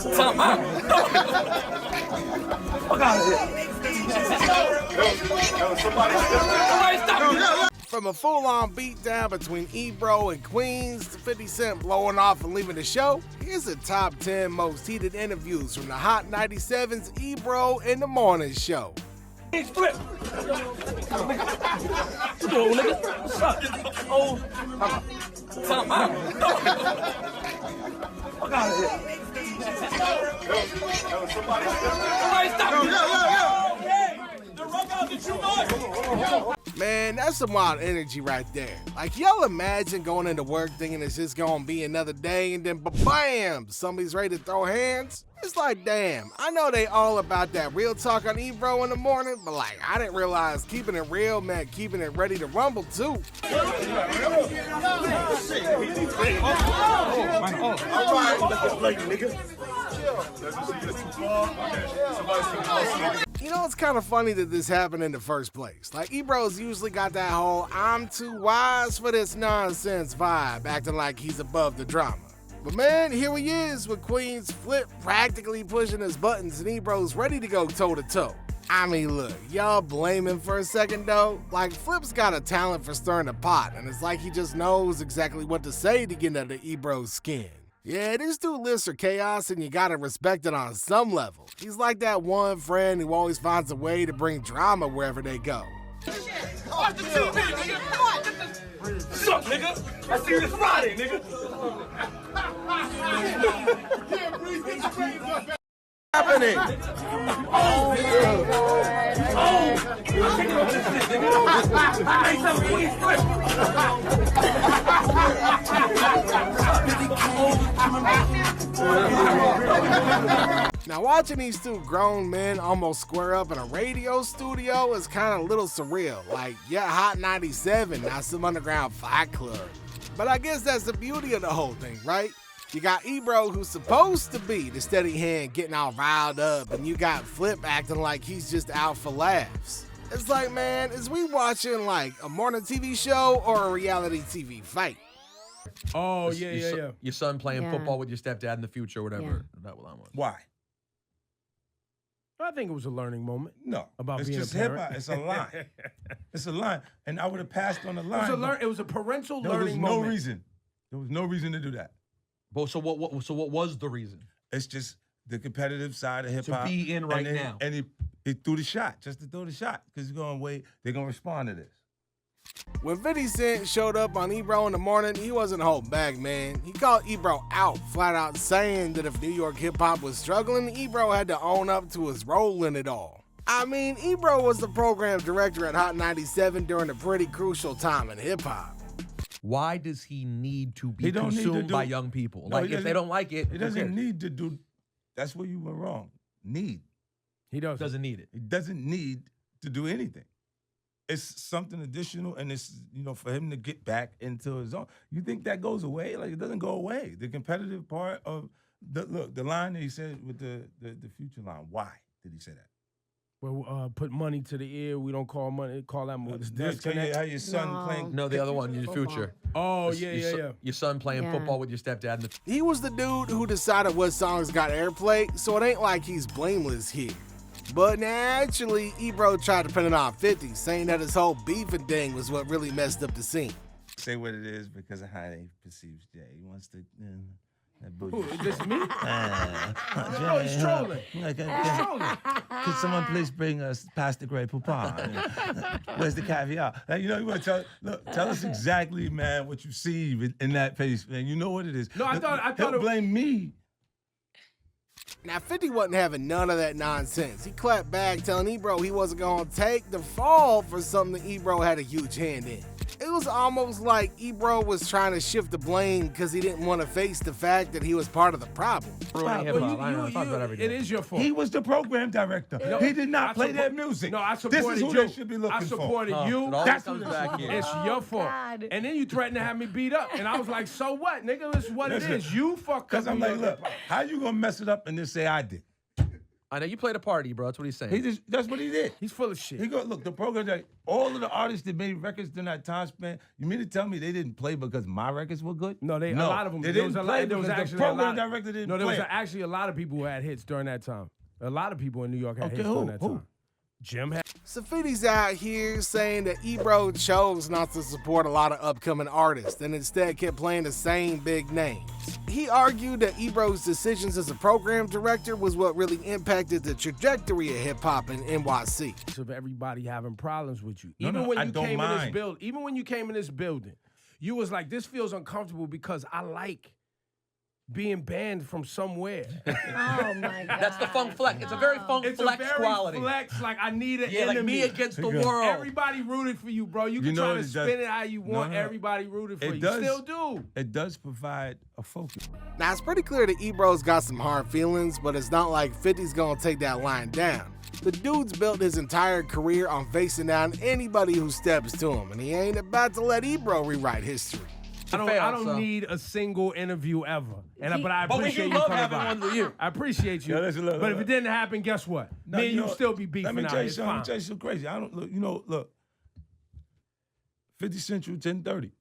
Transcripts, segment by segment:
Time out. Fuck out of here. From a full-on beatdown between Ebro and Queens to 50 Cent blowing off and leaving the show, here's the top 10 most heated interviews from the Hot 97's Ebro in the Morning Show. Flip. What you doing, nigga? What's up? Oh, time out. Fuck out of here. Man, that's some wild energy right there. Like, y'all imagine going into work thinking it's just gonna be another day and then bam, somebody's ready to throw hands? It's like, damn, I know they all about that real talk on Ebro in the morning, but like, I didn't realize keeping it real meant keeping it ready to rumble too. You know, it's kind of funny that this happened in the first place. Like, Ebro's usually got that whole I'm too wise for this nonsense vibe, acting like he's above the drama. But man, here he is with Queen's Flip practically pushing his buttons and Ebro's ready to go toe-to-toe. I mean, look, y'all blame him for a second though. Like, Flip's got a talent for stirring the pot, and it's like he just knows exactly what to say to get under Ebro's skin. Yeah, this dude lives for chaos and you gotta respect it on some level. He's like that one friend who always finds a way to bring drama wherever they go. Watch the TV, nigga. What's up, nigga? I see you this Friday, nigga. Happening? Now, watching these two grown men almost square up in a radio studio is kind of a little surreal. Like, yeah, Hot 97, not some underground fight club. But I guess that's the beauty of the whole thing, right? You got Ebro, who's supposed to be the steady hand getting all riled up, and you got Flip acting like he's just out for laughs. It's like, man, is we watching like a morning TV show or a reality TV fight? Oh, yeah. Your son playing football with your stepdad in the future or whatever. Yeah. That what I want. Why? I think it was a learning moment. No, about it's being just a parent. hip-hop. It's a line. It's a line. And I would have passed on the line. It was a parental there learning was no moment. reason. There was no reason to do that. But so what was the reason? It's just the competitive side of hip-hop. To be in right now. And he threw the shot, just to throw the shot. Because he's going to wait. They're going to respond to this. When 50 Cent showed up on Ebro in the morning, he wasn't holding back, man. He called Ebro out, flat out saying that if New York hip-hop was struggling, Ebro had to own up to his role in it all. I mean, Ebro was the program director at Hot 97 during a pretty crucial time in hip-hop. Why does he need to be consumed by young people? No, like, if they don't like it, he doesn't need to do. That's where you went wrong. Need. He doesn't need it. He doesn't need to do anything. It's something additional, and it's, for him to get back into his own. You think that goes away? Like, it doesn't go away. The competitive part of the line that he said with the future line. Why did he say that? Well, put money to the ear. We don't call money. Call that money. How your son playing? No, the other one, your future. Oh, yeah. Your son playing football with your stepdad. He was the dude who decided what songs got airplay, so it ain't like he's blameless here. But naturally, Ebro tried to pin it on 50, saying that his whole beefing thing was what really messed up the scene. Say what it is because of how they perceive Jay. He wants to... Who, is this me? No, he's trolling. He's trolling. Could someone please bring us past the Grey Poupon? Where's the caviar? Like, you want to tell us exactly, man, what you see in that face, man. You know what it is. No, I thought he'll blame me. Now, 50 wasn't having none of that nonsense. He clapped back, telling Ebro he wasn't going to take the fall for something that Ebro had a huge hand in. It was almost like Ebro was trying to shift the blame because he didn't want to face the fact that he was part of the problem. It is your fault. He was the program director. He did not play that music. No, I supported you. This is who they should be looking for. I supported you. That's comes back here. It's your fault. And then you threatened to have me beat up. And I was like, so what, nigga? It's what it is. You fucked up. Because I'm like, look, how you going to mess it up and then say I did? I know you played a party, bro. That's what he's saying. That's what he did. He's full of shit. He go, look, the program that all of the artists that made records during that time span, you mean to tell me they didn't play because my records were good? No, a lot of them. They didn't play because the program director didn't play. No, there was actually a lot of people who had hits during that time. A lot of people in New York had hits during that time. Jim had. Safiti's out here saying that Ebro chose not to support a lot of upcoming artists and instead kept playing the same big names. He argued that Ebro's decisions as a program director was what really impacted the trajectory of hip-hop in NYC. Of everybody having problems with you. Even when you came in this building, you was like, this feels uncomfortable because I like being banned from somewhere. Oh my God. That's the funk flex. It's a very funk flex quality. Flex, like I need an enemy. Like me against the world. Everybody rooted for you, bro. You can try to spin it how you want. Everybody rooted for you. Still do. It does provide a focus. Now, it's pretty clear that Ebro's got some hard feelings, but it's not like 50's gonna take that line down. The dude's built his entire career on facing down anybody who steps to him, and he ain't about to let Ebro rewrite history. I don't need a single interview ever. But I appreciate you coming by. I appreciate you. But if it didn't happen, guess what? Me and you still be beefing out. Let me tell you something crazy. I don't look. 50 Central 1030.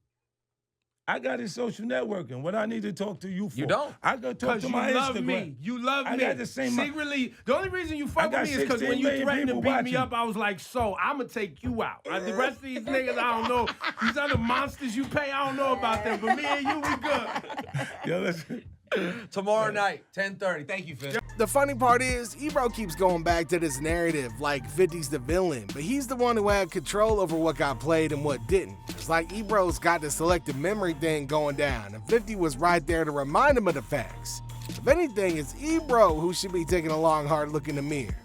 I got his social networking. What I need to talk to you for? You don't. I got to talk to my Instagram. You love me. I got the same. Secretly, the only reason you fuck with me is because when you threatened to beat me up, I was like, so I'm gonna take you out. The rest of these niggas, I don't know. These other monsters you pay, I don't know about them. But me and you, we good. Yo, listen. Tomorrow night, 10:30. Thank you, Finn. The funny part is, Ebro keeps going back to this narrative like 50's the villain, but he's the one who had control over what got played and what didn't. It's like Ebro's got the selective memory thing going down, and 50 was right there to remind him of the facts. If anything, it's Ebro who should be taking a long, hard look in the mirror.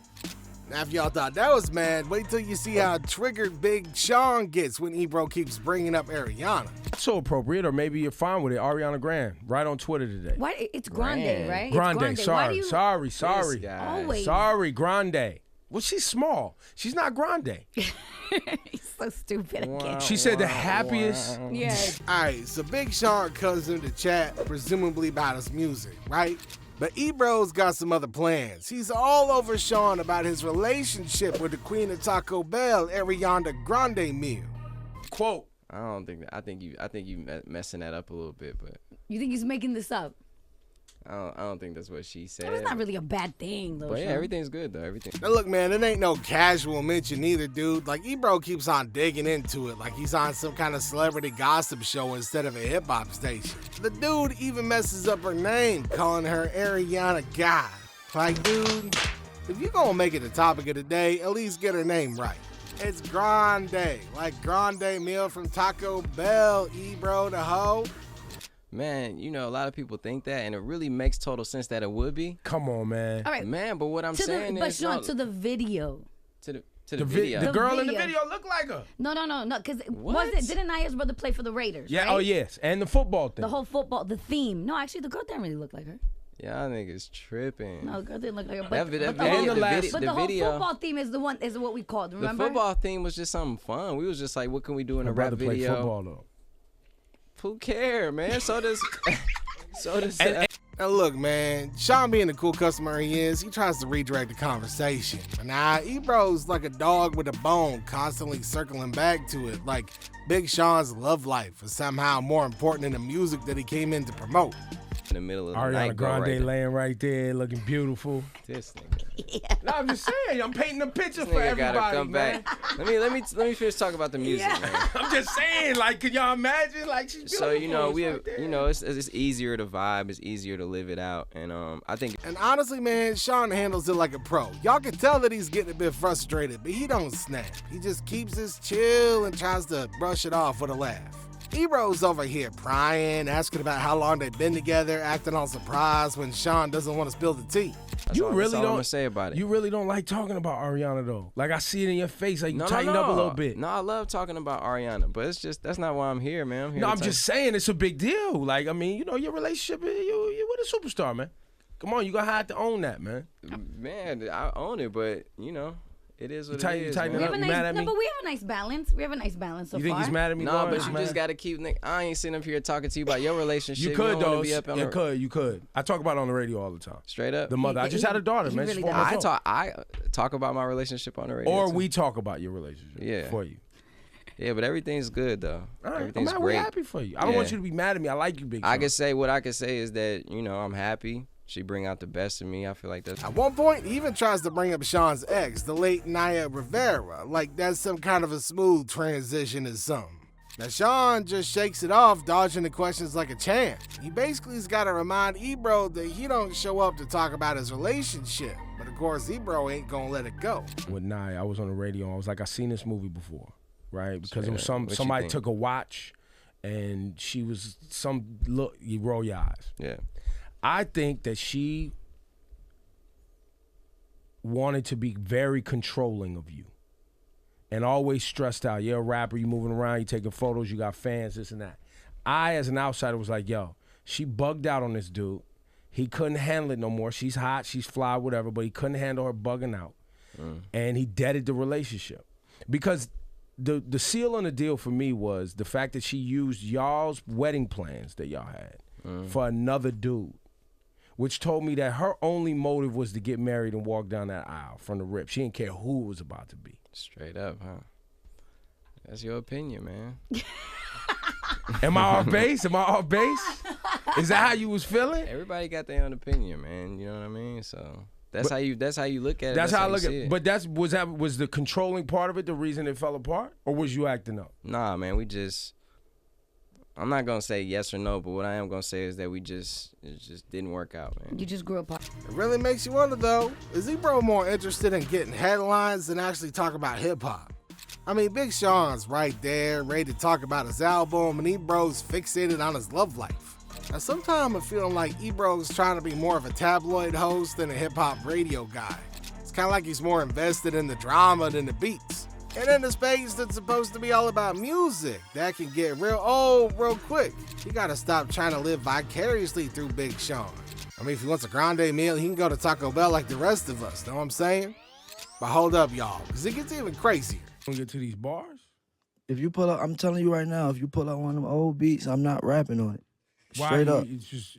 Now, if y'all thought that was mad, wait till you see how triggered Big Sean gets when Ebro keeps bringing up Ariana. So appropriate, or maybe you're fine with it. Ariana Grande, right on Twitter today. Why? It's Grande, right? Grande, sorry. Always. Sorry, Grande. Well, she's small. She's not Grande. He's so stupid again. She said the happiest. Yeah. All right, so Big Sean comes into chat, presumably about his music, right? But Ebro's got some other plans. He's all over Sean about his relationship with the queen of Taco Bell, Ariana Grande Meal. Quote. I don't think that. I think you messing that up a little bit, but You think he's making this up? I don't think that's what she said. It's not really a bad thing, though. But yeah, everything's good though. Everything. Now look, man, it ain't no casual mention either, dude. Like, Ebro keeps on digging into it like he's on some kind of celebrity gossip show instead of a hip-hop station. The dude even messes up her name, calling her Ariana God. Like, dude, if you gonna make it the topic of the day, at least get her name right. It's Grande, like Grande Meal from Taco Bell, Ebro the hoe. Man, a lot of people think that, and it really makes total sense that it would be. Come on, man. All right. Man, but what I'm saying but is... Sean, to the video. To the video. The girl in the video. video looked like her. No, because What? didn't Naya's brother play for the Raiders? Yeah, right? oh yes, and the football thing. The whole football, the theme. No, actually, the girl didn't really look like her. Y'all niggas tripping. No, the girl didn't look like her. That But video, the whole football theme is what we called. Remember? The football theme was just something fun. We was just like, what can we do in a rap play video? Football, though. Who cares, man? So does. Now look, man, Sean being the cool customer he is, he tries to redirect the conversation. But nah, Ebro's like a dog with a bone, constantly circling back to it, like Big Sean's love life is somehow more important than the music that he came in to promote. In the middle of the Ariana night, Grande laying right there, looking beautiful. This nigga. Yeah. No, I'm just saying, I'm painting a picture This for nigga everybody, gotta come man. back. Let me finish talking about the music, man. I'm just saying, like, can y'all imagine? Like, she's beautiful. So it's easier to vibe, it's easier to live it out, and I think. And honestly, man, Sean handles it like a pro. Y'all can tell that he's getting a bit frustrated, but he don't snap. He just keeps his chill and tries to brush it off with a laugh. Ebro's over here prying, asking about how long they've been together, acting all surprised when Sean doesn't want to spill the tea. That's all I'm gonna say about it. You really don't like talking about Ariana though. Like, I see it in your face, like you tightened up a little bit. No, I love talking about Ariana, but it's just that's not why I'm here, man. I'm here. No, I'm just saying it's a big deal. Like, I mean, your relationship, you're with a superstar, man. Come on, you gonna have to own that, man. Man, I own it, but It is what You it is. tighten man. it up. You mad at me? No, but we have a nice balance. We have a nice balance so You think far. he's mad at me? No, Lauren? but you Mad? just gotta keep. I ain't sitting up here talking to you about your relationship. You could don't wanna though. be up on the- You could. I talk about it on the radio all the time. Straight up. The mother. I just had a daughter, man. really She's 4 does. months old. I talk about my relationship on the radio. Or too. we talk about your relationship. Yeah. For you. Yeah, but everything's good though. All right. Everything's I'm great. happy for you. I don't want you to be mad at me. I like you, Big Sean. I can say what I can say is that I'm happy. She bring out the best in me. I feel like that's. At one point, he even tries to bring up Sean's ex, the late Naya Rivera, like that's some kind of a smooth transition or something. Now, Sean just shakes it off, dodging the questions like a champ. He basically's got to remind Ebro that he don't show up to talk about his relationship. But of course, Ebro ain't gonna let it go. With Naya, I was on the radio. I was like, I seen this movie before, right? Because it was What you somebody think? took a watch, and she was look. You roll your eyes. Yeah. I think that she wanted to be very controlling of you and always stressed out. You're a rapper, you moving around, you taking photos, you got fans, this and that. I, as an outsider, was like, yo, she bugged out on this dude. He couldn't handle it no more. She's hot, she's fly, whatever, but he couldn't handle her bugging out. And he deaded the relationship. Because the seal on the deal for me was the fact that she used y'all's wedding plans that y'all had for another dude, which told me that her only motive was to get married and walk down that aisle from the rip. She didn't care who it was about to be. Straight up, huh? That's your opinion, man. Am I off base? Am I off base? Is that how you was feeling? Everybody got their own opinion, man. You know what I mean? So that's how you look at it. That's how I you look at see it. But was the controlling part of it the reason it fell apart? Or was you acting up? Nah, man, I'm not gonna say yes or no, but what I am gonna say is that it just didn't work out, man. You just grew apart. It really makes you wonder, though, is Ebro more interested in getting headlines than actually talk about hip-hop? I mean, Big Sean's right there, ready to talk about his album, and Ebro's fixated on his love life. Now, sometimes I'm feeling like Ebro's trying to be more of a tabloid host than a hip-hop radio guy. It's kind of like he's more invested in the drama than the beats. And in the space that's supposed to be all about music, that can get real old real quick. You gotta stop trying to live vicariously through Big Sean. I mean, if he wants a grande meal, he can go to Taco Bell like the rest of us, know what I'm saying? But hold up, y'all, because it gets even crazier. When you get to these bars? If you pull up, I'm telling you right now, if you pull out one of them old beats, I'm not rapping on it. Straight up.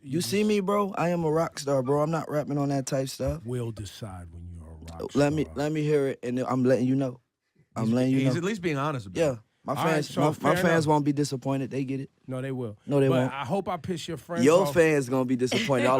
You see me, bro? I am a rock star, bro. I'm not rapping on that type stuff. We'll decide when you're a rock star. Let me hear it, and I'm letting you know. I'm letting you know. He's at least being honest about it. Yeah. My fans, my fans won't be disappointed. They get it. No, they will. No, they won't. I hope I piss your friends Your off. fans gonna be disappointed. all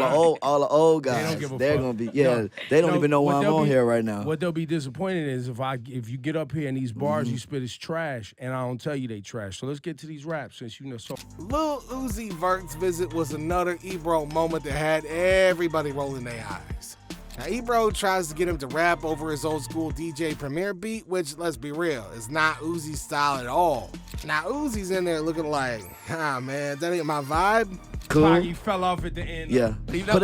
the old guys. They don't give a They're fuck. gonna be. Yeah, No, they don't even know why I'm on here right now. What they'll be disappointed is if you get up here in these bars, you spit is trash, and I don't tell you they trash. So let's get to these raps since you know so. Lil Uzi Vert's visit was another Ebro moment that had everybody rolling their eyes. Now, Ebro tries to get him to rap over his old school DJ Premier beat, which, let's be real, is not Uzi's style at all. Now, Uzi's in there looking like, man, that ain't my vibe. Cool. You fell off at the end. Yeah. He Put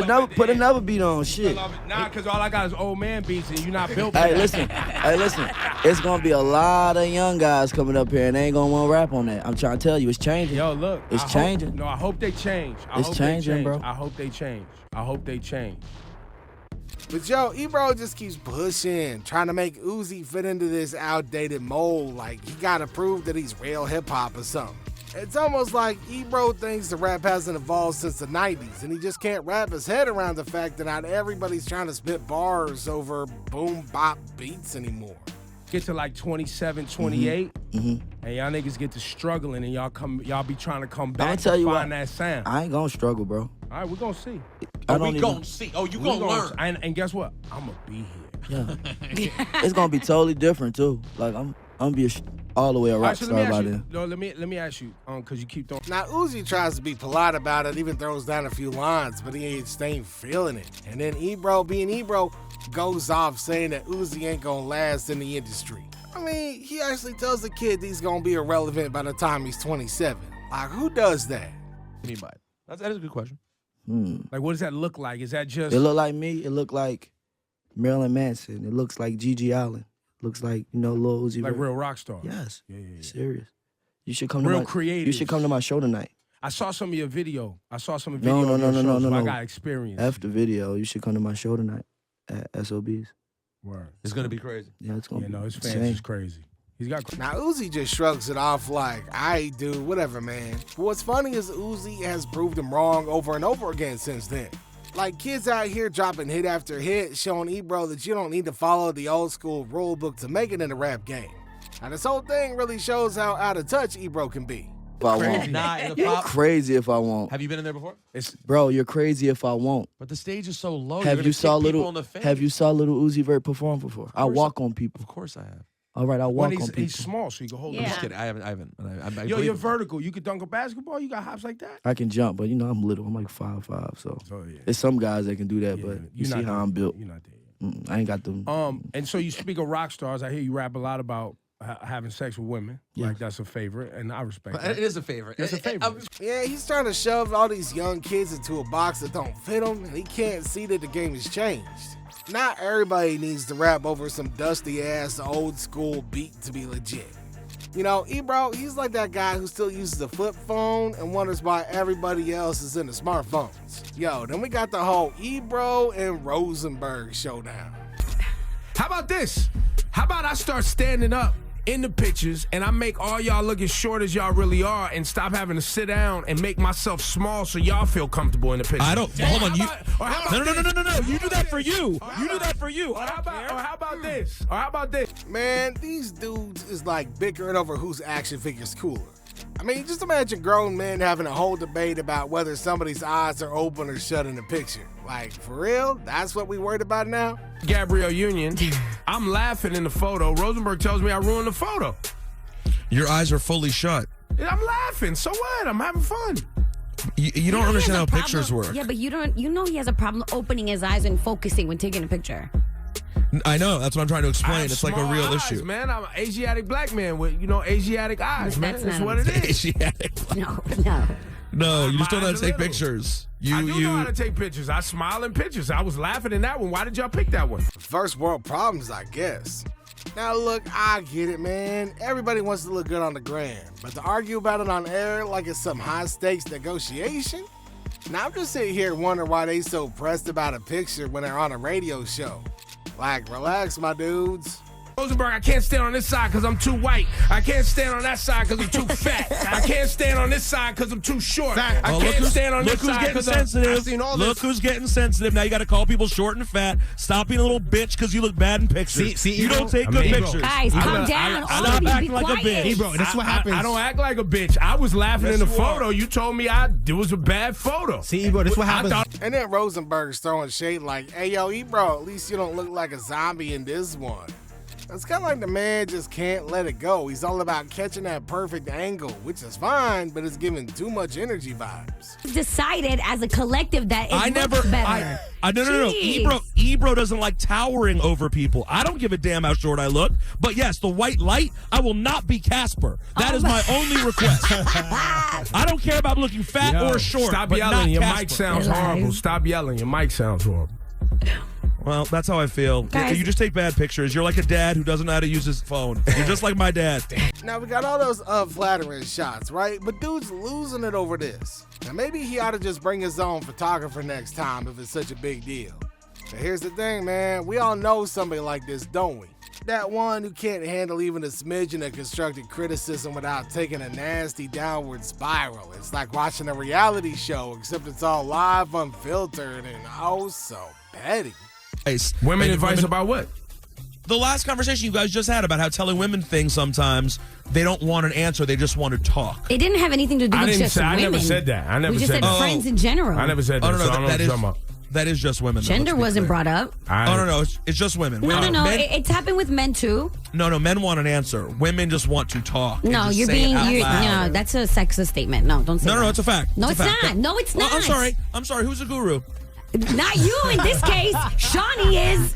another beat on. Shit. Nah, because all I got is old man beats, and you're not built for Hey, that. listen. It's gonna be a lot of young guys coming up here, and they ain't gonna want to rap on that. I'm trying to tell you, it's changing. Yo, look. It's changing. I hope they change. It's changing, bro. I hope they change. I hope they change. But yo, Ebro just keeps pushing, trying to make Uzi fit into this outdated mold, like he gotta prove that he's real hip-hop or something. It's almost like Ebro thinks the rap hasn't evolved since the 90s, and he just can't wrap his head around the fact that not everybody's trying to spit bars over boom bop beats anymore. Get to like 27, 28, and y'all niggas get to struggling, and y'all be trying to come back tell to you find what, that sound. I ain't gonna struggle, bro. All right, we're gonna see. We gonna see. Oh, you gonna learn. And guess what? I'm gonna be here. Yeah. It's gonna be totally different too. Like I'm gonna be all the way a rock star by then. No, let me ask you, because you keep throwing. Now, Uzi tries to be polite about it, even throws down a few lines, but he ain't feeling it. And then Ebro, being Ebro, goes off saying that Uzi ain't gonna last in the industry. I mean, he actually tells the kid he's gonna be irrelevant by the time he's 27. Like, who does that? What do you mean by it? That is a good question. Like, what does that look like? Is that just... It look like me. It look like Marilyn Manson. It looks like Gigi Allen. Looks like, Lil Uzi like Vert. real rock stars? Yes. Yeah. Serious. You should come real to my creative. You should come to my show tonight. I saw some of your video. No. Of your shows, so I got experience. After video, you should come to my show tonight at SOB's. Word. It's gonna be crazy. Yeah, it's gonna be No, his fans insane. is crazy. He's got. Now Uzi just shrugs it off like, "I do whatever, man." But what's funny is Uzi has proved him wrong over and over again since then. Like kids out here dropping hit after hit, showing Ebro that you don't need to follow the old school rule book to make it in the rap game. Now this whole thing really shows how out of touch Ebro can be. If I won't. Nah, in the You're pop. crazy if I won't. Have you been in there before? Bro, you're crazy if I won't. But the stage is so low. Have you saw little Uzi Vert perform before? I walk on people. Of course I have. All right, I walk on people. He's small, so you can hold him. I'm just kidding. I haven't. I Yo, believe you're it. vertical. You can dunk a basketball. You got hops like that. I can jump, but I'm little. I'm like 5'5", so there's some guys that can do that, but you see how I'm built. You're not there yet. I ain't got them. And so you speak of rock stars. I hear you rap a lot about having sex with women. Yeah. Like that's a favorite, and I respect that. It is a favorite. It's a favorite. Yeah, he's trying to shove all these young kids into a box that don't fit him, and he can't see that the game has changed. Not everybody needs to rap over some dusty-ass old school beat to be legit. You know, Ebro, he's like that guy who still uses a flip phone and wonders why everybody else is into smartphones. Yo, then we got the whole Ebro and Rosenberg showdown. How about this? How about I start standing up in the pictures and I make all y'all look as short as y'all really are and stop having to sit down and make myself small so y'all feel comfortable in the picture? I don't. Hold on. No. You do that for you. You do that for you. Or how about this? Or how about this? Man, these dudes is like bickering over whose action figure's cooler. I mean, just imagine grown men having a whole debate about whether somebody's eyes are open or shut in the picture. Like, for real? That's what we worried about now? Gabrielle Union. I'm laughing in the photo. Rosenberg tells me I ruined the photo. Your eyes are fully shut. I'm laughing. So what? I'm having fun. You don't understand how pictures work. Yeah, but you know he has a problem opening his eyes and focusing when taking a picture. I know. That's what I'm trying to explain. It's like a real eyes, issue. Man, I'm an Asiatic black man with, Asiatic eyes, man. That's what it is. Asiatic. No, you just don't know how to take pictures. I do know how to take pictures. I smile in pictures. I was laughing in that one. Why did y'all pick that one? First world problems, I guess. Now look, I get it, man. Everybody wants to look good on the gram, but to argue about it on air like it's some high-stakes negotiation? Now I'm just sitting here wondering why they so pressed about a picture when they're on a radio show. Like, relax, my dudes. Rosenberg, I can't stand on this side because I'm too white. I can't stand on that side because I'm too fat. I can't stand on this side because I'm too short. I can't stand on this side because I'm sensitive. Look who's getting sensitive. Now you got to call people short and fat. Stop being a little bitch because you look bad in pictures. See, you don't take good pictures. Guys, calm down. Stop acting like a bitch. Ebro, that's what happens. I don't act like a bitch. I was laughing in the photo. You told me it was a bad photo. See, Ebro, that's what happens. And then Rosenberg's throwing shade like, "Hey, yo, Ebro, at least you don't look like a zombie in this one." It's kind of like the man just can't let it go. He's all about catching that perfect angle, which is fine, but it's giving too much energy vibes. Decided as a collective that it looks better. No. Ebro doesn't like towering over people. I don't give a damn how short I look. But yes, the white light, I will not be Casper. That is my only request. I don't care about looking fat or short. Stop but yelling. not Your Casper. mic sounds horrible. Stop yelling. Your mic sounds horrible. Well, that's how I feel. Guys. You just take bad pictures. You're like a dad who doesn't know how to use his phone. You're just like my dad. Now, we got all those flattering shots, right? But dude's losing it over this. Now, maybe he ought to just bring his own photographer next time if it's such a big deal. But here's the thing, man. We all know somebody like this, don't we? That one who can't handle even a smidgen of constructive criticism without taking a nasty downward spiral. It's like watching a reality show, except it's all live, unfiltered, and oh so petty. Women advice about what? The last conversation you guys just had about how telling women things sometimes they don't want an answer, they just want to talk. It didn't have anything to do with just women. I never said that. I never we just said said friends in general. I never said that. Oh, no, so I don't know what you're talking about. That is just women. Gender wasn't brought up. No. It's just women. No. Men, It's happened with men too. No. Men want an answer. Women just want to talk. No, you're being. No, that's a sexist statement. No, don't say that. No, it's a fact. No, it's not. No, it's not. Well, I'm sorry. Who's a guru? Not you in this case. Shawnee is.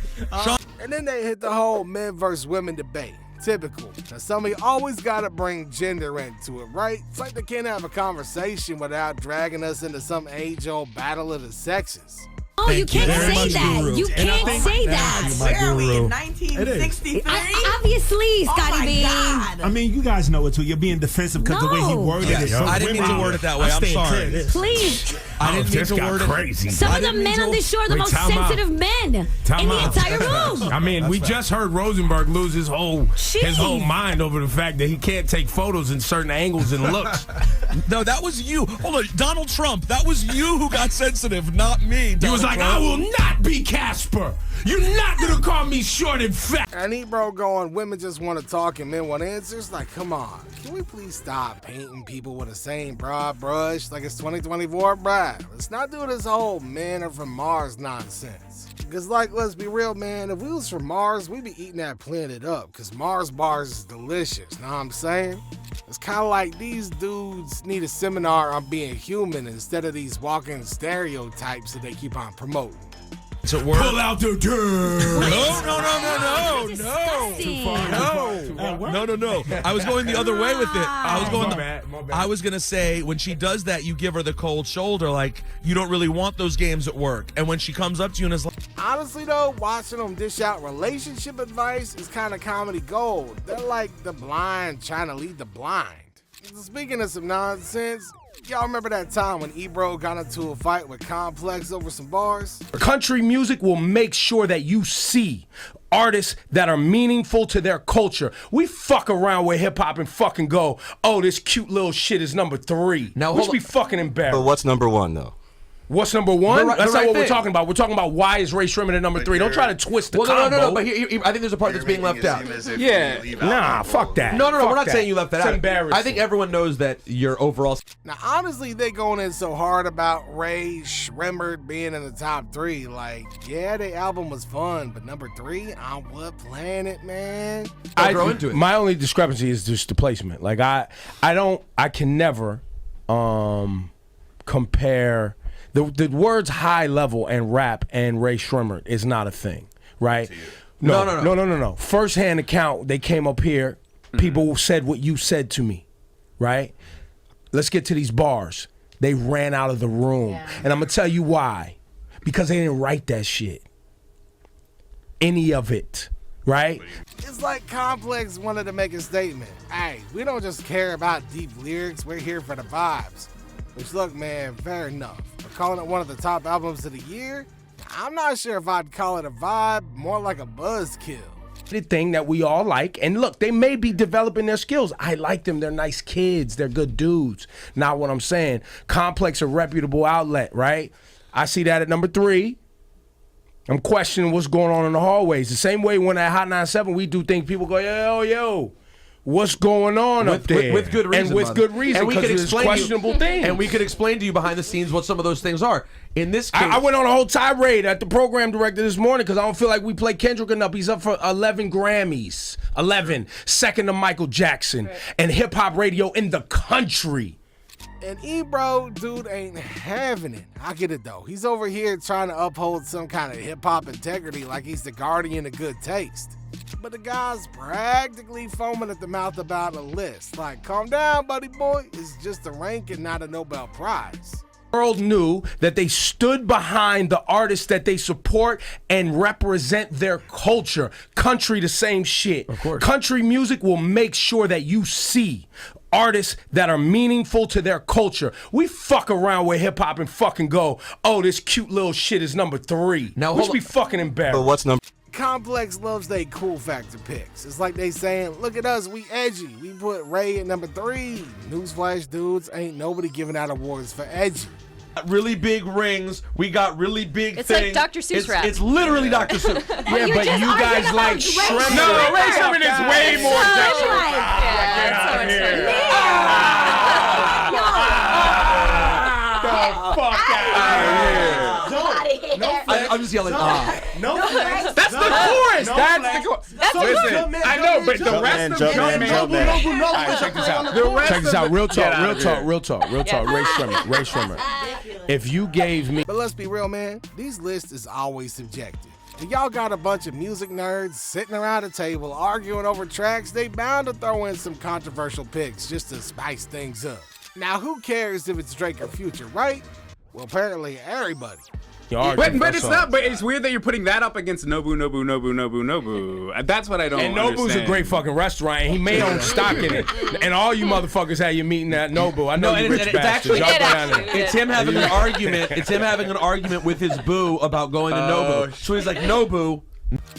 And then they hit the whole men versus women debate. Typical. Now, somebody always gotta bring gender into it, right? It's like they can't have a conversation without dragging us into some age-old battle of the sexes. Oh, you can't say that. You can't say that. My guru. 1963. Obviously, Scotty Oh my Bean. God. I mean, you guys know it too. You're being defensive because the way he No. worded it. So I didn't mean to word it that way. I'm sorry. Please. I didn't mean to word it. Crazy. Some of the men on this show are the most sensitive men in the entire room. I mean, we just heard Rosenberg lose his whole mind over the fact that he can't take photos in certain angles and looks. No, that was you. Hold on, Donald Trump. That was you who got sensitive, not me. He was like, Trump. I will not be Casper. You're not gonna call me short and fat. And Ebro going, women just want to talk and men want answers. Like, come on, can we please stop painting people with the same broad brush like it's 2024, bruh? Let's not do this whole men are from Mars nonsense. Because, like, let's be real, man, if we was from Mars, we'd be eating that planet up. Because Mars bars is delicious, know what I'm saying? It's kind of like these dudes need a seminar on being human instead of these walking stereotypes that they keep on promoting. To work. Pull out the dirt. No. I was going the other way with it. My bad. I was gonna say when she does that, you give her the cold shoulder, like you don't really want those games at work. And when she comes up to you and is like, Honestly, though, watching them dish out relationship advice is kind of comedy gold. They're like the blind trying to lead the blind. Speaking of some nonsense, y'all remember that time when Ebro got into a fight with Complex over some bars? Country music will make sure that you see artists that are meaningful to their culture. We fuck around with hip hop and fucking go, oh, this cute little shit is number 3. Now, we should be fucking embarrassed. But what's number 1 though? What's number 1? That's not what we're thing. talking about. We're talking about why is Ray Sherman at number 3. Don't try to twist the combo. No. But I think there's a part that's being left out. Yeah. Nah, fuck that. No. Fuck We're not that. saying you left that It's out. embarrassing. I think everyone knows that your overall. Now, honestly, they going in so hard about Ray Shremmerd being in the top 3. Like, yeah, the album was fun, but number 3 on what planet, man? I'll grow into it. My only discrepancy is just the placement. Like I can never compare the words high level and rap and Ray Sherman is not a thing, right? No. First hand account, they came up here, people said what you said to me, right? Let's get to these bars. They ran out of the room. And I'm gonna tell you why. Because they didn't write that shit. Any of it. Right? It's like Complex wanted to make a statement. Hey, we don't just care about deep lyrics, we're here for the vibes. Which, look, man, fair enough. But calling it one of the top albums of the year, I'm not sure if I'd call it a vibe, more like a buzzkill. The thing that we all like, and look, they may be developing their skills. I like them. They're nice kids. They're good dudes. Not what I'm saying. Complex, a reputable outlet, right? I see that at number 3. I'm questioning what's going on in the hallways. The same way when at Hot 97 we do things, people go, yo, what's going on up there? With good reason. And with good reason, and we could because explain questionable things. And we could explain to you behind the scenes what some of those things are. In this case, I went on a whole tirade at the program director this morning because I don't feel like we play Kendrick enough. He's up for 11 Grammys. 11. Second to Michael Jackson. And hip-hop radio in the country. And Ebro, dude, ain't having it. I get it, though. He's over here trying to uphold some kind of hip-hop integrity like he's the guardian of good taste. But the guy's practically foaming at the mouth about a list. Like, calm down, buddy boy. It's just a rank and not a Nobel Prize. The world knew that they stood behind the artists that they support and represent their culture. Country, the same shit. Of course. Country music will make sure that you see artists that are meaningful to their culture. We fuck around with hip hop and fucking go, oh, this cute little shit is number 3. Now, we should be fucking embarrassed. But what's number? Complex loves they cool factor picks. It's like they saying, look at us, we edgy. We put Ray at number 3. Newsflash, dudes, ain't nobody giving out awards for edgy. Really big rings. We got really big It's things. like Dr. Seuss rap. It's literally Dr. Seuss. Yeah, but you guys like Sherman. No, Ray Sherman is way more I'm just yelling, No flex. That's the chorus. That's the chorus. Listen, I know, but the rest of Jumpman. check this out. Check this out. Real talk. Ray Sherman. If you gave me. But let's be real, man. These lists is always subjective. If y'all got a bunch of music nerds sitting around a table arguing over tracks, they bound to throw in some controversial picks just to spice things up. Now, who cares if it's Drake or Future, right? Well, apparently everybody. But it's not. But it's weird that you're putting that up against Nobu. That's what I don't. And Nobu's understand. a great fucking restaurant. And he may own stock in it. And all you motherfuckers had your meeting at Nobu. I know you rich bastards. Y'all go down there. It's him having an argument. It's him having an argument with his boo about going to Nobu. So he's like, Nobu.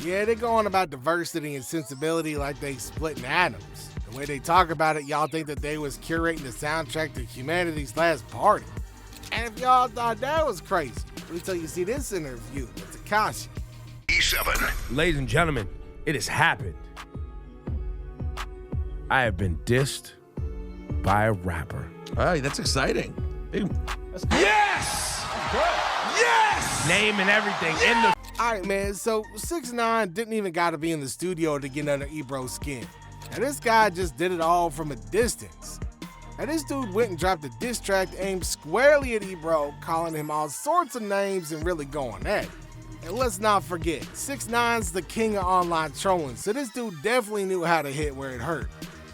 Yeah, they go on about diversity and sensibility like they splitting atoms. The way they talk about it, y'all think that they was curating the soundtrack to humanity's last party. And if y'all thought that was crazy, wait till you see this interview with Tekashi. E7. Ladies and gentlemen, it has happened. I have been dissed by a rapper. All right, that's exciting. Yes! Yes! Name and everything in the. All right, man, so 6ix9ine didn't even got to be in the studio to get under Ebro's skin. And this guy just did it all from a distance. And this dude went and dropped a diss track aimed squarely at Ebro, calling him all sorts of names and really going at it. And let's not forget, 6ix9ine's the king of online trolling, so this dude definitely knew how to hit where it hurt.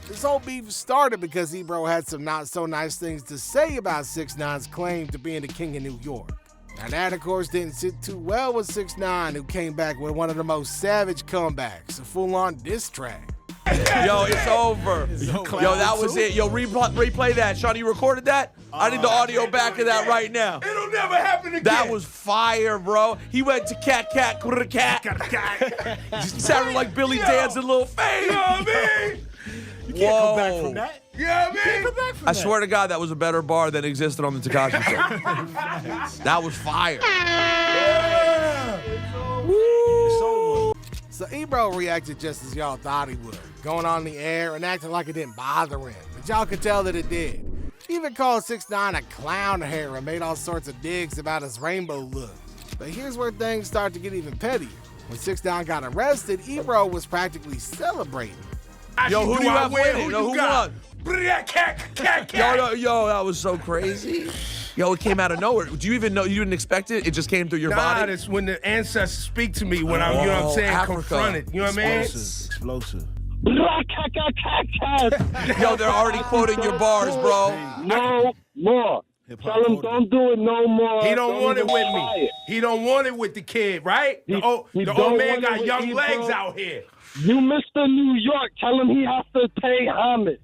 This whole beef started because Ebro had some not so nice things to say about 6ix9ine's claim to being the king of New York. Now that, of course, didn't sit too well with 6ix9ine, who came back with one of the most savage comebacks, a full-on diss track. Yo, it's over. Yo, that was it. Yo, replay that. Sean, you recorded that? I need the audio back of that right now. It'll never happen again. That was fire, bro. He went to cat. Just sounded like Billy dancing Lil Fame. You know what I mean? You can't come back from that. Yeah, man. I swear to God, that was a better bar than existed on the Tekashi show. That was fire. So Ebro reacted just as y'all thought he would, going on the air and acting like it didn't bother him, but y'all could tell that it did. He even called 6ix9ine a clown hair and made all sorts of digs about his rainbow look. But here's where things start to get even pettier. When 6ix9ine got arrested, Ebro was practically celebrating. Yo, who do you have winning? Yo, who won? Yo, Yo, that was so crazy. Yo, it came out of nowhere. Do you even know? You didn't expect it? It just came through your body? It's when the ancestors speak to me when I'm, you know what I'm saying, Africa. confronted. You know what I mean? Explosive. Yo, they're already quoting your bars, bro. No more. Tell him don't do it no more. He don't want it with me. He don't want it with the kid, right? The old man got young legs out here. You Mr. New York. Tell him he has to pay homage.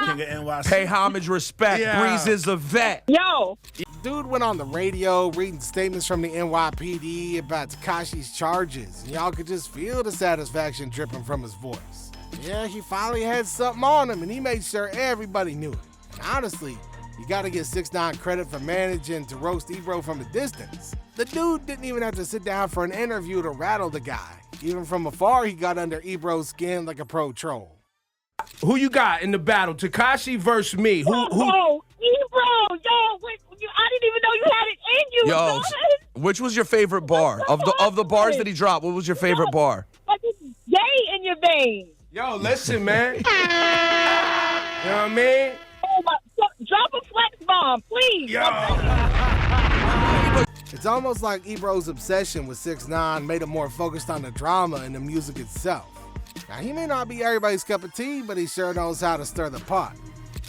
King of NYC. Pay homage, respect. Yeah. Breeze is a vet. Yo. Dude went on the radio reading statements from the NYPD about Tekashi's charges, and y'all could just feel the satisfaction dripping from his voice. Yeah, he finally had something on him, and he made sure everybody knew it. And honestly, you gotta give 6ix9ine credit for managing to roast Ebro from a distance. The dude didn't even have to sit down for an interview to rattle the guy. Even from afar, he got under Ebro's skin like a pro troll. Who you got in the battle? Tekashi versus me. Who? Oh, Ebro, yo, wait, I didn't even know you had it in you. Yo, which was your favorot bar? Of the bars that he dropped, what was your favorite bar? Yay in your veins. Yo, listen, man. You know what I mean? Oh my, drop a flex bomb, please. It's almost like Ebro's obsession with 6ix9ine made him more focused on the drama and the music itself. Now, he may not be everybody's cup of tea, but he sure knows how to stir the pot.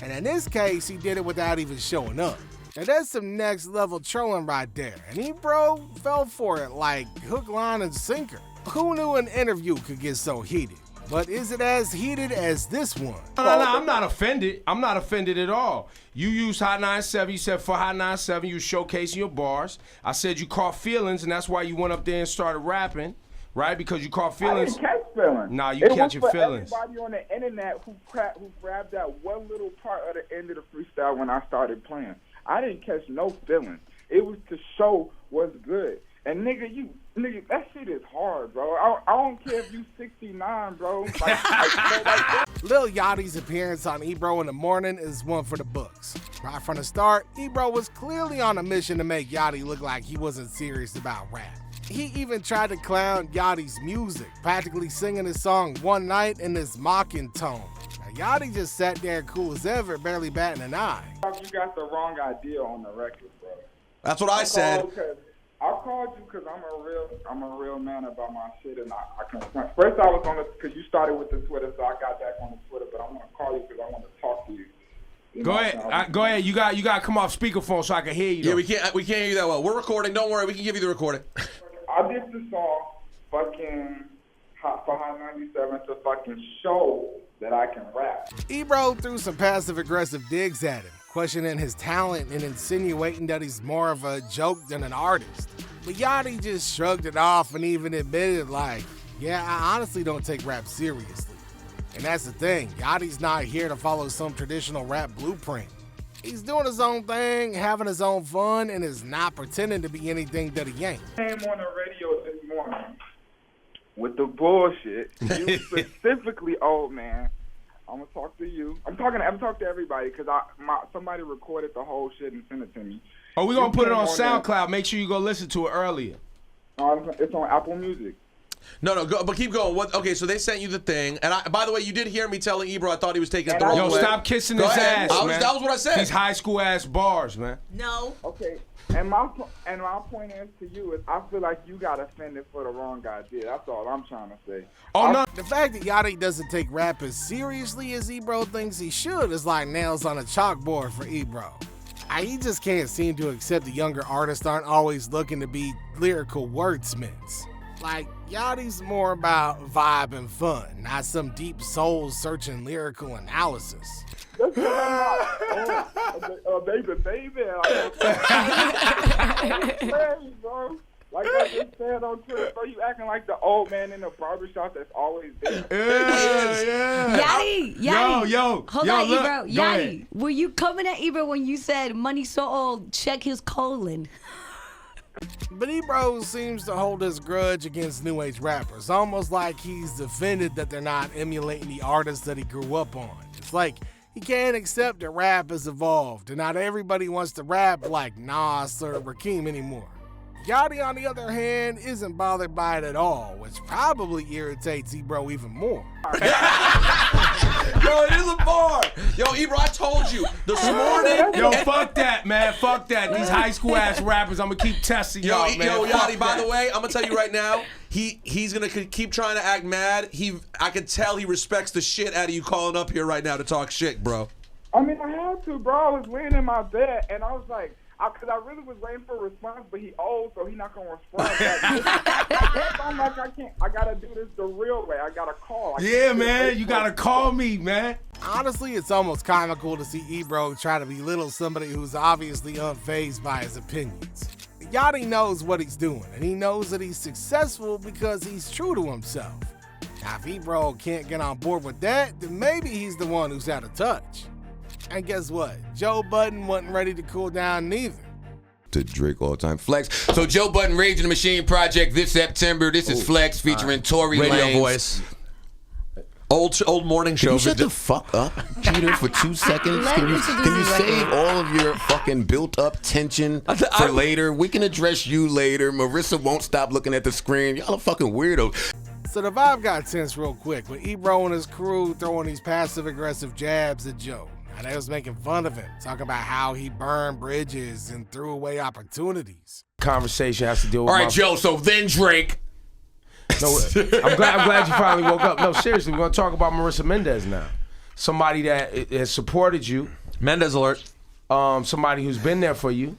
And in this case, he did it without even showing up. Now, that's some next level trolling right there, and Ebro fell for it like hook, line, and sinker. Who knew an interview could get so heated? But is it as heated as this one? No, I'm not offended. I'm not offended at all. You use Hot 97. You said for Hot 97, you showcasing your bars. I said you caught feelings, and that's why you went up there and started rapping, right? Because you caught feelings. I didn't catch feelings. Nah, you catching feelings. Everybody on the internet who grabbed that one little part of the end of the freestyle when I started playing. I didn't catch no feelings. It was to show what's good. And nigga, that shit is hard, bro. I don't care if you 69, bro. Lil Yachty's appearance on Ebro in the morning is one for the books. Right from the start, Ebro was clearly on a mission to make Yachty look like he wasn't serious about rap. He even tried to clown Yachty's music, practically singing his song One Night in this mocking tone. Now, Yachty just sat there cool as ever, barely batting an eye. You got the wrong idea on the record, bro. That's what I said. I called you because I'm a real man about my shit, and I can. First, I was on because you started with the Twitter, so I got back on the Twitter. But I want to call you because I want to talk to you. Go ahead. You got to come off speakerphone so I can hear you. Yeah, we can't hear you that well. We're recording. Don't worry. We can give you the recording. I did the song fucking for Hot 97 to fucking show that I can rap. Ebro threw some passive-aggressive digs at him, questioning his talent and insinuating that he's more of a joke than an artist. But Yachty just shrugged it off and even admitted, like, yeah, I honestly don't take rap seriously. And that's the thing, Yachty's not here to follow some traditional rap blueprint. He's doing his own thing, having his own fun, and is not pretending to be anything that he ain't. I came on the radio this morning with the bullshit. You specifically, old man. I'm gonna talk to you. I'm talking to everybody because somebody recorded the whole shit and sent it to me. Oh, we're gonna put it on SoundCloud. Make sure you go listen to it earlier. It's on Apple Music. No, but keep going. Okay, so they sent you the thing, and by the way, you did hear me telling Ebro I thought he was taking it the wrong way. Stop kissing his ass, man. That was what I said. These high school ass bars, man. No. Okay, and my point is to you is I feel like you got offended for the wrong idea. That's all I'm trying to say. No. The fact that Yachty doesn't take rap as seriously as Ebro thinks he should is like nails on a chalkboard for Ebro. He just can't seem to accept the younger artists aren't always looking to be lyrical wordsmiths. Like, Yachty's more about vibe and fun, not some deep soul-searching lyrical analysis. That's what I'm not. Baby. Bro. Like I just said on Twitter, bro, you acting like the old man in the barbershop that's always there. Yeah. Yachty. Yo. Hold on, Ebro. Yachty, were you coming at Ebro when you said money so old, check his colon? But Ebro seems to hold his grudge against new age rappers, almost like he's offended that they're not emulating the artists that he grew up on. It's like he can't accept that rap has evolved, and not everybody wants to rap like Nas or Rakim anymore. Yachty, on the other hand, isn't bothered by it at all, which probably irritates Ebro even more. Yo, it is a bar. Yo, Ebro, I told you this morning. Yo, fuck that, man. Fuck that. These high school ass rappers, I'm gonna keep testing y'all, man. Yo, Yachty, by the way, I'm gonna tell you right now, he's gonna keep trying to act mad. I can tell he respects the shit out of you calling up here right now to talk shit, bro. I mean, I had to, bro. I was laying in my bed, and I was like, because I really was waiting for a response, but he old, so he not going to respond. I'm like, I got to do this the real way. I got to call. Yeah, man, you got to call me, man. Honestly, it's almost comical to see Ebro try to belittle somebody who's obviously unfazed by his opinions. Yachty knows what he's doing, and he knows that he's successful because he's true to himself. Now, if Ebro can't get on board with that, then maybe he's the one who's out of touch. And guess what? Joe Budden wasn't ready to cool down neither. To Drake all-time Flex. So Joe Budden, Rage in the Machine project this September. This is Flex featuring Tory Lanez. Radio voice. Old morning show. Can you shut the fuck up, Peter, for 2 seconds? Can you save all of your fucking built-up tension for later? We can address you later. Marissa won't stop looking at the screen. Y'all are fucking weirdos. So the vibe got tense real quick with Ebro and his crew throwing these passive-aggressive jabs at Joe. And they was making fun of him, talking about how he burned bridges and threw away opportunities. Conversation has to deal with all right, Joe, so then Drake. No, I'm glad you finally woke up. No, seriously, we're going to talk about Marissa Mendez now. Somebody that has supported you. Mendez alert. Somebody who's been there for you.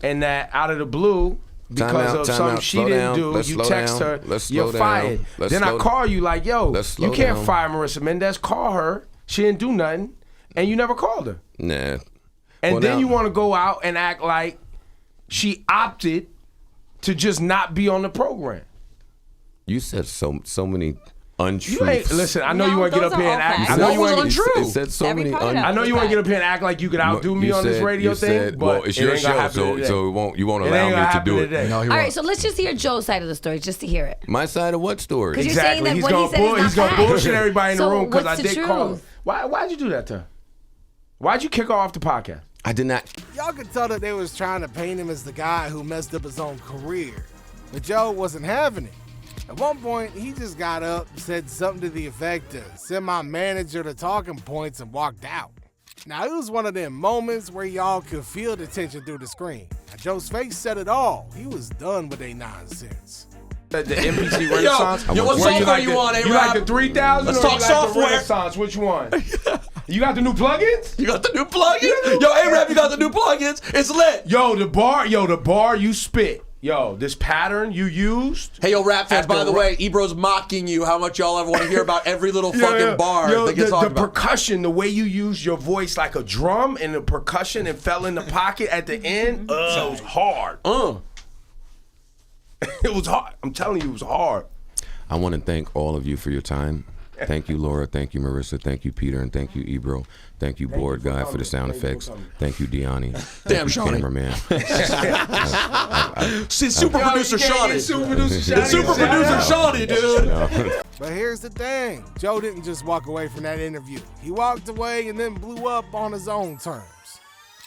And that out of the blue, because of something she didn't do, you text her, you're fired. Then I call you like, yo, you can't fire Marissa Mendez. Call her. She didn't do nothing. And you never called her. Nah. And then you want to go out and act like she opted to just not be on the program. You said so many untruths. Listen, I know you want to get up here and act. I know you want to said so many I know you want to get up here and act like you could outdo me on this radio thing. But well, it's your show, so you won't allow me to do it. All right, so let's just hear Joe's side of the story, just to hear it. My side of what story? Exactly. He's going to bullshit everybody in the room because I did call him. Why'd you do that to her? Why'd you kick her off the podcast? I did not. Y'all could tell that they was trying to paint him as the guy who messed up his own career. But Joe wasn't having it. At one point, he just got up, said something to the effect of, send my manager the talking points, and walked out. Now, it was one of them moments where y'all could feel the tension through the screen. Now, Joe's face said it all. He was done with their nonsense. The MPC Renaissance. Yo, what software you want, A-Rap? You like the 3000 Let's or talk you like software. the Renaissance? Which one? You got the new plugins? You got the new plugins? Yo, A-Rap, you got the new plugins? It's lit. Yo, the bar you spit. Yo, this pattern you used. Hey, yo, rap fans, by the way, Ebro's mocking you how much y'all ever want to hear about every little fucking bar that gets talked about. The percussion, the way you used your voice like a drum and the percussion and fell in the pocket at the end, so it was hard. It was hard. I'm telling you, it was hard. I want to thank all of you for your time. Thank you, Laura. Thank you, Marissa. Thank you, Peter. And thank you, Ebro. Thank you, Board Guy, for the sound effects. Thank you, Deani. Damn, Thank you, Shawnee. Cameraman. Super producer Shawnee. Super producer Shawnee, dude. But here's the thing. Joe didn't just walk away from that interview. He walked away and then blew up on his own terms.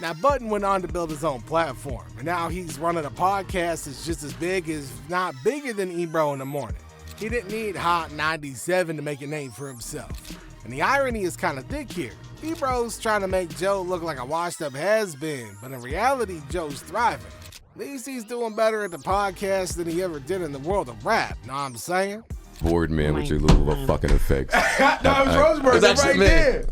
Now, Button went on to build his own platform, and now he's running a podcast that's just as big, if not bigger than Ebro in the morning. He didn't need Hot 97 to make a name for himself. And the irony is kind of thick here. Ebro's trying to make Joe look like a washed-up has-been, but in reality, Joe's thriving. At least he's doing better at the podcast than he ever did in the world of rap, know what I'm saying? Board man with your little fucking effects. No, it's Rosenberg. That's right there.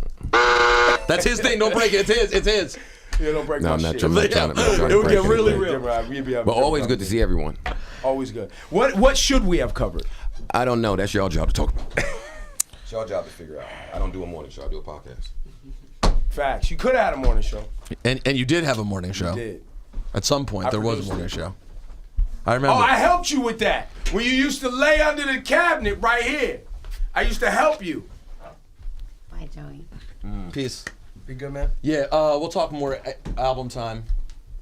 That's his thing. Don't break it. It's his. Yeah, don't break No, my I'm not shit. trying to It would break get really anything. real. But always good to see everyone. Always good. What should we have covered? I don't know. That's y'all job to talk about. It's y'all job to figure out. I don't do a morning show. I do a podcast. Facts. You could have had a morning show. And you did have a morning show. You did. At some point, there was a morning show. I remember. Oh, I helped you with that. When you used to lay under the cabinet right here. I used to help you. Bye, Joey. Peace. Be good, man. Yeah, we'll talk more album time.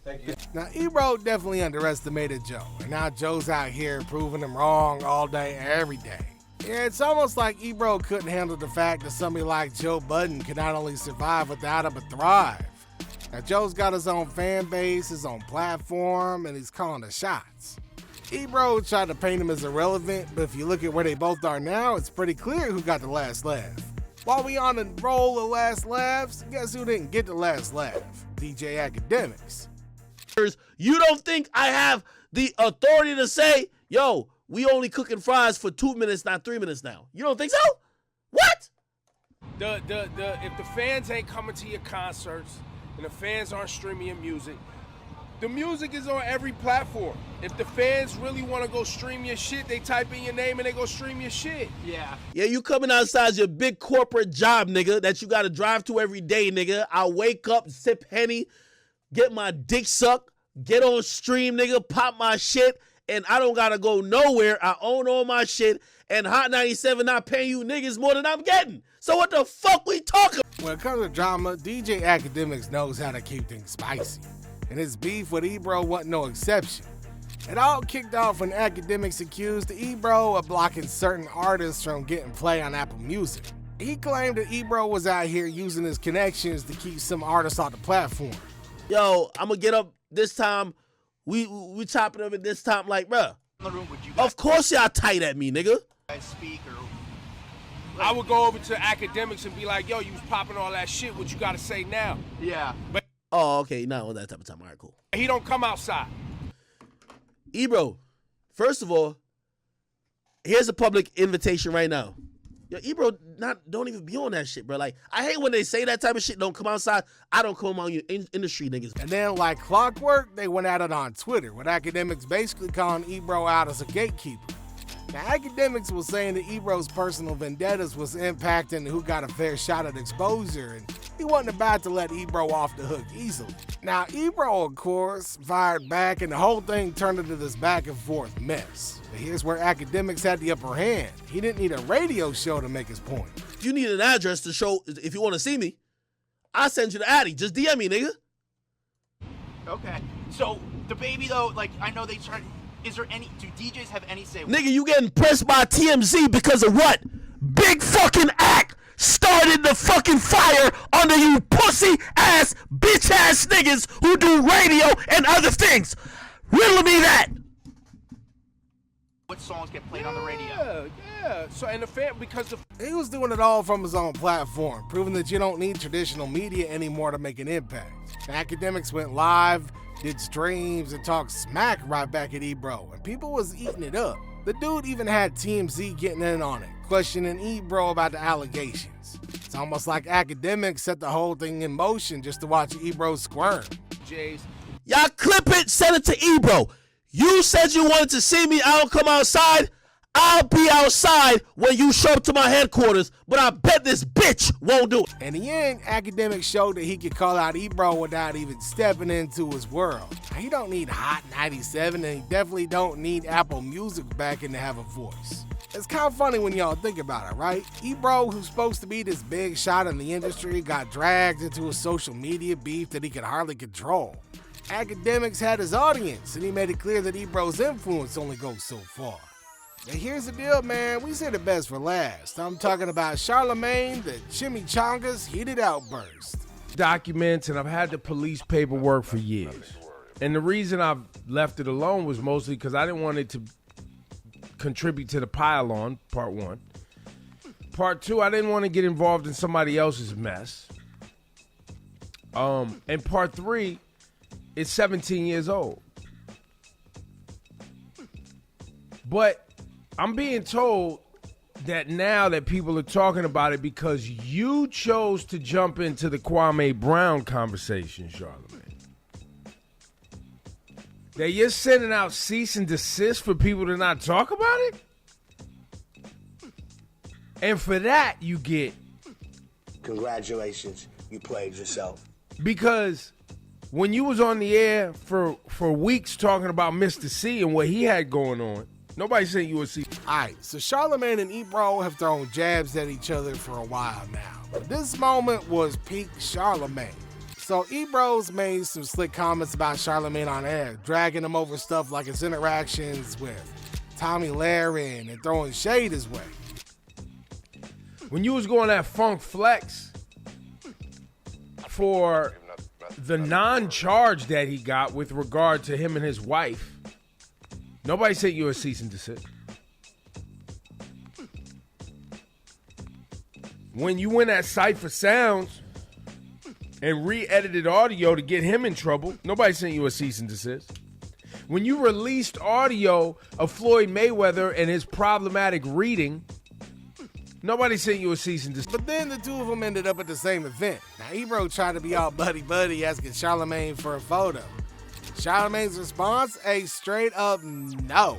Thank you. Now, Ebro definitely underestimated Joe, and now Joe's out here proving him wrong all day, every day. Yeah, it's almost like Ebro couldn't handle the fact that somebody like Joe Budden can not only survive without him, but thrive. Now, Joe's got his own fan base, his own platform, and he's calling the shots. Ebro tried to paint him as irrelevant, but if you look at where they both are now, it's pretty clear who got the last laugh. While we on the roll of last laughs, guess who didn't get the last laugh? DJ Academics. You don't think I have the authority to say, yo, we only cooking fries for 2 minutes, not 3 minutes now? You don't think so? What? If the fans ain't coming to your concerts and the fans aren't streaming your music, the music is on every platform. If the fans really want to go stream your shit, they type in your name and they go stream your shit. Yeah, you coming outside your big corporate job, nigga, that you got to drive to every day, nigga. I wake up, sip Henny, get my dick sucked, get on stream, nigga, pop my shit, and I don't got to go nowhere. I own all my shit, and Hot 97 not paying you niggas more than I'm getting. So what the fuck we talking? When it comes to drama, DJ Academics knows how to keep things spicy. And his beef with Ebro wasn't no exception. It all kicked off when Academics accused Ebro of blocking certain artists from getting play on Apple Music. He claimed that Ebro was out here using his connections to keep some artists off the platform. Yo, I'm gonna get up this time. We chopping up at this time, like, bruh. Of course y'all tight at me, nigga. I would go over to Academics and be like, yo, you was popping all that shit. What you got to say now? Yeah. Oh, okay. Not on that type of time. All right, cool. He don't come outside. Ebro, first of all, here's a public invitation right now. Yo, Ebro, don't even be on that shit, bro. Like, I hate when they say that type of shit. Don't come outside. I don't come on you in the street, niggas. And then, like clockwork, they went at it on Twitter, with Academics basically calling Ebro out as a gatekeeper. Now, Academics was saying that Ebro's personal vendettas was impacting who got a fair shot at exposure, and he wasn't about to let Ebro off the hook easily. Now, Ebro, of course, fired back, and the whole thing turned into this back and forth mess. But here's where Academics had the upper hand. He didn't need a radio show to make his point. If you need an address to show, if you want to see me, I'll send you the Addy. Just DM me, nigga. Okay. So, the baby, though, like, I know they try. Is there any, do DJs have any say? Nigga, you getting pressed by TMZ because of what? Big fucking act started the fucking fire under you pussy ass, bitch ass niggas who do radio and other things. Riddle me that. What songs get played on the radio? Yeah. So, and the fan, because he was doing it all from his own platform, proving that you don't need traditional media anymore to make an impact. Academics went live, did streams, and talked smack right back at Ebro, and people was eating it up. The dude even had TMZ getting in on it, questioning Ebro about the allegations. It's almost like academics set the whole thing in motion just to watch Ebro squirm. Y'all clip it, send it to Ebro. You said you wanted to see me. I don't come outside. I'll be outside when you show up to my headquarters, but I bet this bitch won't do it. In the end, academics showed that he could call out Ebro without even stepping into his world. He don't need Hot 97, and he definitely don't need Apple Music backing to have a voice. It's kind of funny when y'all think about it, right? Ebro, who's supposed to be this big shot in the industry, got dragged into a social media beef that he could hardly control. Academics had his audience, and he made it clear that Ebro's influence only goes so far. Now here's the deal, man. We say the best for last. I'm talking about Charlamagne, the Chimichangas heated outburst. Documents, and I've had the police paperwork for years. And the reason I've left it alone was mostly because I didn't want it to contribute to the pile-on, part one. Part two, I didn't want to get involved in somebody else's mess. And part three, it's 17 years old. But I'm being told that now that people are talking about it because you chose to jump into the Kwame Brown conversation, Charlamagne. That you're sending out cease and desist for people to not talk about it? And for that, you get... Congratulations, you played yourself. Because when you was on the air for weeks talking about Mr. C and what he had going on, nobody said you would see. Alright, so Charlamagne and Ebro have thrown jabs at each other for a while now. But this moment was peak Charlamagne. So Ebro's made some slick comments about Charlamagne on air, dragging him over stuff like his interactions with Tommy Lahren and throwing shade his way. When you was going at Funk Flex for the non-charge that he got with regard to him and his wife, nobody said you were a cease and desist. When you went at Cypher Sounds and re-edited audio to get him in trouble, nobody sent you a cease and desist. When you released audio of Floyd Mayweather and his problematic reading, nobody sent you a cease and desist. But then the two of them ended up at the same event. Now Ebro tried to be all buddy-buddy asking Charlamagne for a photo. Charlamagne's response, a straight up no.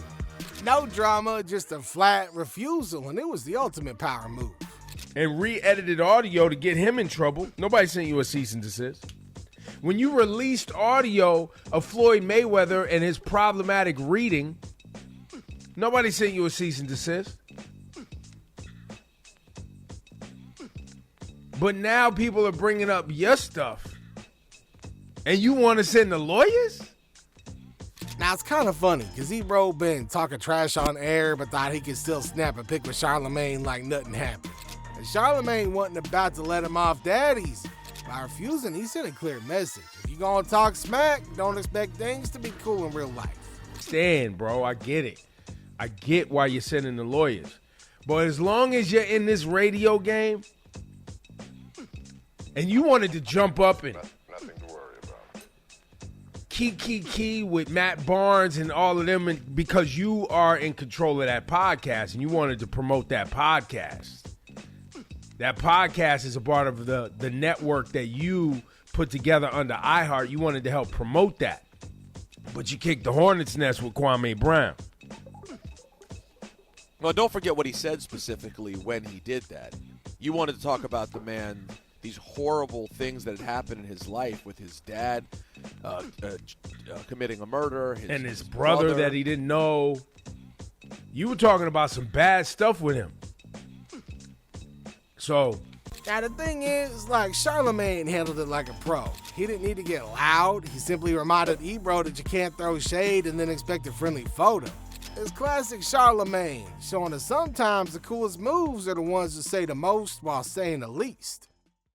No drama, just a flat refusal, and it was the ultimate power move. And re-edited audio to get him in trouble, nobody sent you a cease and desist. When you released audio of Floyd Mayweather and his problematic reading, nobody sent you a cease and desist. But now people are bringing up your stuff, and you want to send the lawyers? Now, it's kind of funny, because Ebro been talking trash on air, but thought he could still snap a pic with Charlamagne like nothing happened. And Charlamagne wasn't about to let him off daddies. By refusing, he sent a clear message. If you gonna talk smack, don't expect things to be cool in real life. Stand, bro, I get it. I get why you're sending the lawyers. But as long as you're in this radio game, and you wanted to jump up and key with Matt Barnes and all of them, and because you are in control of that podcast and you wanted to promote that podcast. That podcast is a part of the network that you put together under iHeart. You wanted to help promote that. But you kicked the hornet's nest with Kwame Brown. Well, don't forget what he said specifically when he did that. You wanted to talk about the man, these horrible things that had happened in his life with his dad committing a murder. His brother that he didn't know. You were talking about some bad stuff with him. So, now the thing is, like, Charlamagne handled it like a pro. He didn't need to get loud. He simply reminded Ebro that you can't throw shade and then expect a friendly photo. It's classic Charlamagne, showing that sometimes the coolest moves are the ones that say the most while saying the least.